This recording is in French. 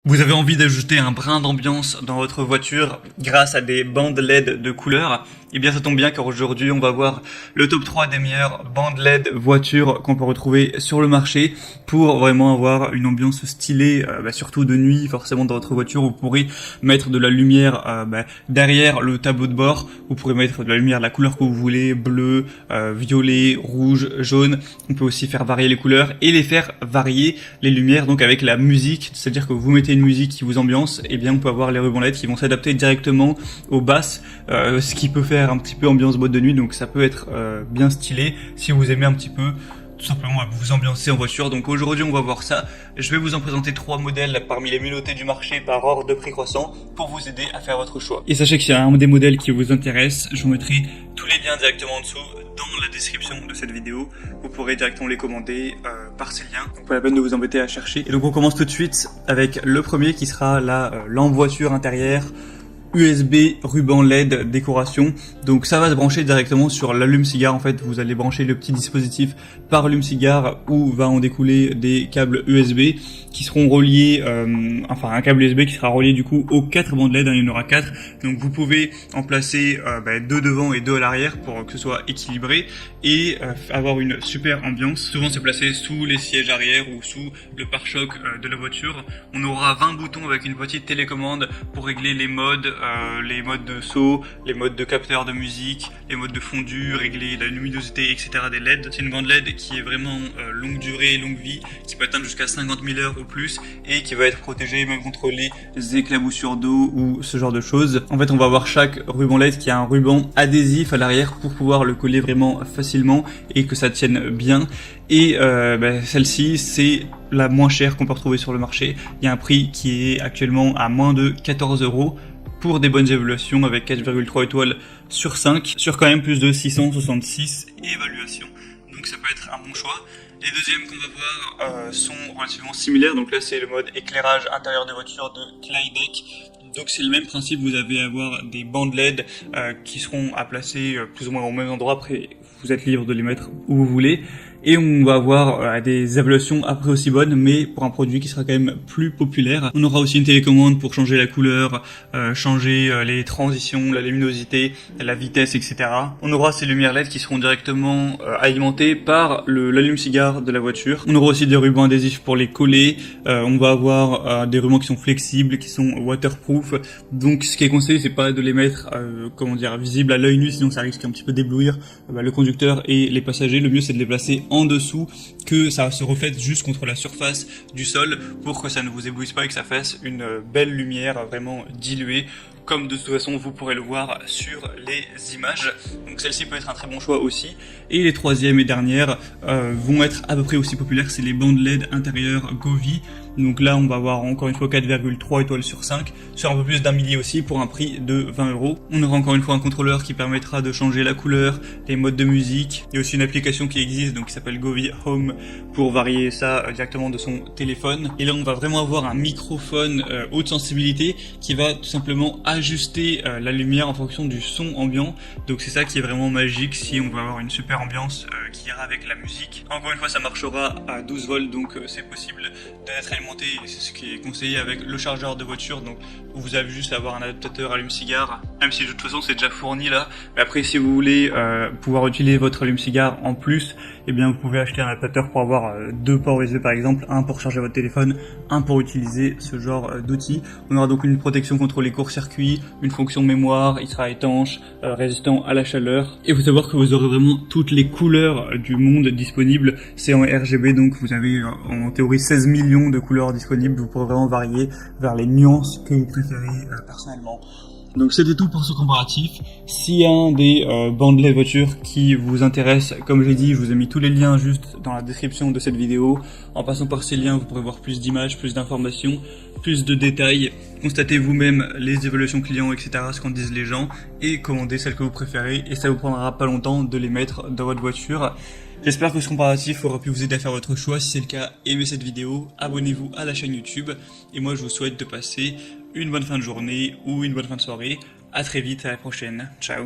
Vous avez envie d'ajouter un brin d'ambiance dans votre voiture grâce à des bandes LED de couleur? Eh bien ça tombe bien car aujourd'hui on va voir le top 3 des meilleures bandes LED voitures qu'on peut retrouver sur le marché pour vraiment avoir une ambiance stylée, surtout de nuit forcément dans votre voiture. Vous pourrez mettre de la lumière derrière le tableau de bord, vous pourrez mettre de la lumière de la couleur que vous voulez, bleu, violet, rouge, jaune. On peut aussi faire varier les couleurs et les faire varier les lumières donc avec la musique, c'est-à-dire que vous mettez une musique qui vous ambiance, et bien on peut avoir les rubans LED qui vont s'adapter directement aux basses, ce qui peut faire un petit peu ambiance boîte de nuit, donc ça peut être bien stylé si vous aimez un petit peu tout simplement vous ambiancer en voiture. Donc aujourd'hui on va voir ça. Je vais vous en présenter 3 modèles parmi les mieux notés du marché par ordre de prix croissant pour vous aider à faire votre choix. Et sachez que s'il y a un des modèles qui vous intéresse, je vous mettrai tous les liens directement en dessous dans la description de cette vidéo. Vous pourrez directement les commander par ces liens. Donc pas la peine de vous embêter à chercher. Et donc on commence tout de suite avec le premier qui sera la lampe voiture intérieure USB ruban LED décoration. Donc ça va se brancher directement sur l'allume-cigare. En fait, vous allez brancher le petit dispositif par allume-cigare où va en découler des câbles USB qui seront reliés, un câble USB qui sera relié du coup aux 4 bandes LED, il y en aura 4. Donc vous pouvez en placer 2 devant et 2 à l'arrière pour que ce soit équilibré et avoir une super ambiance. Souvent c'est placé sous les sièges arrière ou sous le pare-choc de la voiture. On aura 20 boutons avec une petite télécommande pour régler les modes de saut, les modes de capteur de musique, les modes de fondu, régler la luminosité, etc. des LED. C'est une bande LED qui est vraiment longue durée, longue vie, qui peut atteindre jusqu'à 50 000 heures ou plus et qui va être protégée même contre les éclaboussures d'eau ou ce genre de choses. En fait, on va avoir chaque ruban LED qui a un ruban adhésif à l'arrière pour pouvoir le coller vraiment facilement et que ça tienne bien. Et celle-ci, c'est la moins chère qu'on peut retrouver sur le marché. Il y a un prix qui est actuellement à moins de 14 € pour des bonnes évaluations avec 4,3 étoiles sur 5, sur quand même plus de 666 évaluations. Donc ça peut être un bon choix. Les deuxièmes qu'on va voir sont relativement similaires. Donc là c'est le mode éclairage intérieur de voiture de Clydech. Donc c'est le même principe, vous allez avoir des bandes LED qui seront à placer plus ou moins au même endroit. Après vous êtes libre de les mettre où vous voulez. Et on va avoir des évaluations après aussi bonnes, mais pour un produit qui sera quand même plus populaire. On aura aussi une télécommande pour changer la couleur, changer les transitions, la luminosité, la vitesse, etc. On aura ces lumières LED qui seront directement alimentées par l'allume-cigare de la voiture. On aura aussi des rubans adhésifs pour les coller. On va avoir des rubans qui sont flexibles, qui sont waterproof. Donc ce qui est conseillé, c'est pas de les mettre visibles à l'œil nu, sinon ça risque un petit peu d'éblouir le conducteur et les passagers. Le mieux c'est de les placer en dessous, que ça se reflète juste contre la surface du sol pour que ça ne vous éblouisse pas et que ça fasse une belle lumière vraiment diluée, comme de toute façon vous pourrez le voir sur les images. Donc celle-ci peut être un très bon choix aussi. Et les troisièmes et dernières vont être à peu près aussi populaires, c'est les bandes LED intérieures Govee. Donc là on va avoir encore une fois 4,3 étoiles sur 5, sur un peu plus d'un millier aussi pour un prix de 20 €. On aura encore une fois un contrôleur qui permettra de changer la couleur, les modes de musique. Il y a aussi une application qui existe donc qui s'appelle Govee Home pour varier ça directement de son téléphone. Et là on va vraiment avoir un microphone haute sensibilité qui va tout simplement ajuster la lumière en fonction du son ambiant. Donc c'est ça qui est vraiment magique si on veut avoir une super ambiance qui ira avec la musique. Encore une fois ça marchera à 12 volts donc c'est possible d'être alimenté, c'est ce qui est conseillé avec le chargeur de voiture. Donc vous avez juste à avoir un adaptateur allume-cigare, même si de toute façon c'est déjà fourni là. Mais après si vous voulez pouvoir utiliser votre allume-cigare en plus, eh bien vous pouvez acheter un adaptateur pour avoir 2 ports USB par exemple, un pour charger votre téléphone, un pour utiliser ce genre d'outils. On aura donc une protection contre les courts-circuits, une fonction mémoire, il sera étanche, résistant à la chaleur. Et il faut savoir que vous aurez vraiment toutes les couleurs du monde disponibles. C'est en RGB, donc vous avez en théorie 16 millions de couleurs disponibles. Vous pourrez vraiment varier vers les nuances que vous préférez personnellement. Donc c'était tout pour ce comparatif. S'il y a un des bandes LED voitures qui vous intéresse, comme j'ai dit, je vous ai mis tous les liens juste dans la description de cette vidéo. En passant par ces liens, vous pourrez voir plus d'images, plus d'informations, plus de détails, constatez vous-même les évaluations clients, etc., ce qu'en disent les gens, et commandez celles que vous préférez, et ça vous prendra pas longtemps de les mettre dans votre voiture. J'espère que ce comparatif aura pu vous aider à faire votre choix. Si c'est le cas, aimez cette vidéo, abonnez-vous à la chaîne YouTube, et moi je vous souhaite de passer une bonne fin de journée ou une bonne fin de soirée. À très vite, à la prochaine. Ciao.